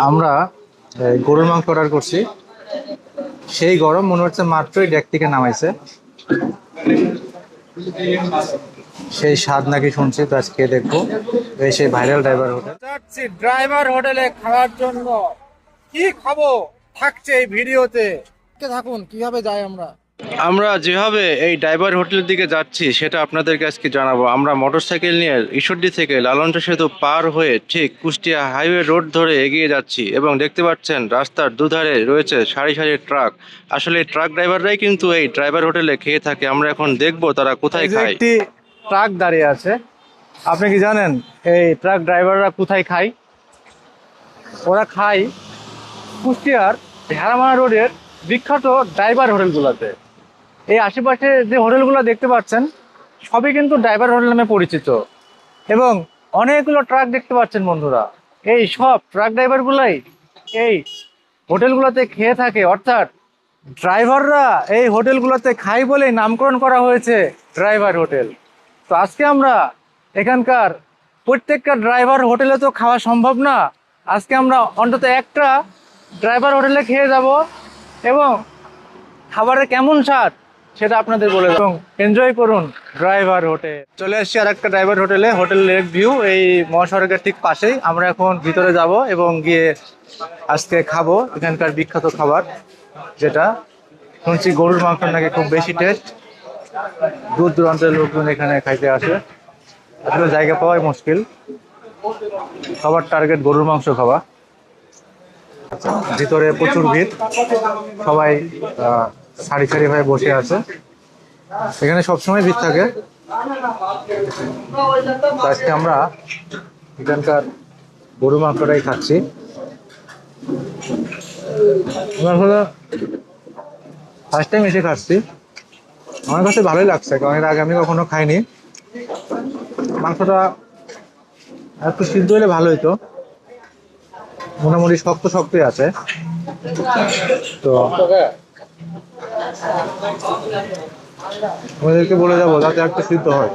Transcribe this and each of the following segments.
আমরা গরুর মাংস অর্ডার করছি, সেই গরম মনে হচ্ছে মাত্রই ডেক থেকে নামাইছে, সেই স্বাদ নাকি শুনছি। তো আজকে দেখবো এই সেই ভাইরাল ড্রাইভার হোটেল যাচ্ছি, ড্রাইভার হোটেলে খাওয়ার জন্য। কি খাবো থাকছে এই ভিডিওতে, থাকুন কিভাবে যাই আমরা। আমরা যেভাবে এই ড্রাইভার হোটেলের দিকে যাচ্ছি সেটা আপনাদেরকে আজকে জানাবো। আমরা মোটরসাইকেল নিয়ে ঈশ্বরদী থেকে লালনটা সেতু পার হয়ে ঠিক কুষ্টিয়া হাইওয়ে রোড ধরে এগিয়ে যাচ্ছি এবং দেখতে পাচ্ছেন রাস্তার দুধারে রয়েছে সারি সারি ট্রাক। আসলে ট্রাক ড্রাইভাররাই কিন্তু এই ড্রাইভার হোটেলে খেয়ে থাকে। আমরা এখন দেখবো তারা কোথায় খায়। একটি ট্রাক দাঁড়িয়ে আছে, আপনি কি জানেন এই ট্রাক ড্রাইভাররা কোথায় খায়? ওরা খায় কুষ্টিয়ার ভেড়ামারা রোডের বিখ্যাত ড্রাইভার হোটেলগুলোতে। এই আশেপাশে যে হোটেলগুলো দেখতে পাচ্ছেন সবই কিন্তু ড্রাইভার হোটেল নামে পরিচিত এবং অনেকগুলো ট্রাক দেখতে পাচ্ছেন বন্ধুরা। এই সব ট্রাক ড্রাইভারগুলাই এই হোটেলগুলোতে খেয়ে থাকে, অর্থাৎ ড্রাইভাররা এই হোটেলগুলোতে খায় বলেই নামকরণ করা হয়েছে ড্রাইভার হোটেল। তো আজকে আমরা এখানকার প্রত্যেকটা ড্রাইভার হোটেলে তো খাওয়া সম্ভব না, আজকে আমরা অন্তত একটা ড্রাইভার হোটেলে খেয়ে যাব এবং খাবারের কেমন স্বাদ সেটা আপনাদের বলে দেব। এনজয় করুন ড্রাইভার হোটেল। চলে এসেছি আর একটা ড্রাইভার হোটেলে, হোটেল লেক ভিউ, এই মহাসড়কের ঠিক পাশেই। আমরা এখন ভিতরে যাব এবং গিয়ে আজকে খাবো এখানকার বিখ্যাত খাবার, যেটা শুনছি গরুর মাংস নাকি খুব বেশি টেস্ট। দূর দূরান্তের লোকজন এখানে খাইতে আসে, আসলে জায়গা পাওয়াই মুশকিল। সবার টার্গেট গরুর মাংস খাওয়া। ভিতরে প্রচুর ভিড়, সবাই সারি সারি ভাবে বসে আছে, এখানে সবসময় ভিড় থাকে। আজকে আমরা এখানকার গরু মাংসটাই খাচ্ছি। ফার্স্ট টাইম এসে খাচ্ছি, আমার কাছে ভালোই লাগছে, কারণ এর আগে আমি কখনো খাইনি। মাংসটা একটু সিদ্ধ হলে ভালো হইতো, মোটামুটি শক্ত শক্তই আছে। তো আমাদেরকে বলে যাবো যাতে একটু সিদ্ধ হয়,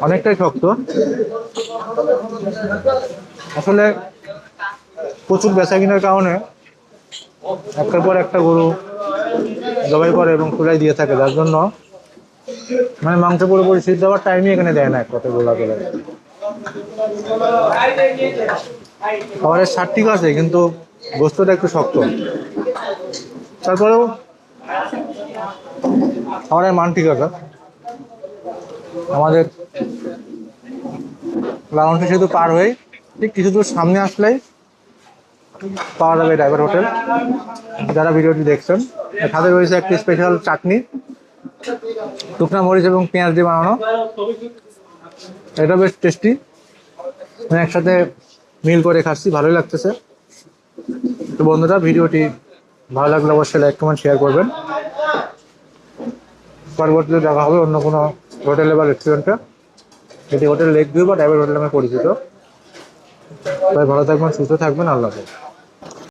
অনেকটাই শক্ত। আসলে প্রচুর বেচা কিনার কারণে একটার পর একটা গরু জবাই করে এবং চুলাই দিয়ে থাকে, যার জন্য মানে মাংস পুরোপুরি সিদ্ধ হওয়ার টাইমই এখানে দেয় না এক কথা বলা গেলে। খাবারের স্বাদ ঠিক আছে কিন্তু গোস্তটা একটু শক্ত, তারপরেও খাবারের মান ঠিক আছে। আমাদের লালনটা সেতু পার হয়ে ঠিক কিছু দূর সামনে আসলেই পাওয়া যাবে ড্রাইভার হোটেল। যারা ভিডিওটি দেখছেন, সাথে রয়েছে একটি স্পেশাল চাটনি, শুকনা মরিচ এবং পেঁয়াজ দিয়ে বানানো, এটা বেশ টেস্টি। একসাথে মিল করে খাচ্ছি, ভালোই লাগতেছে। তো বন্ধুরা, ভিডিওটি ভালো লাগলে অবশ্যই লাইক কমেন্ট শেয়ার করবেন। পরবর্তীতে দেখা হবে অন্য কোনো হোটেলে বা রেস্টুরেন্টে, এটি হোটেল লেক ভিউ বা ড্রাইভার হোটেল নামে পরিচিত। তাই ভালো থাকবেন, সুস্থ থাকবেন, আল্লাহ হাফেজ।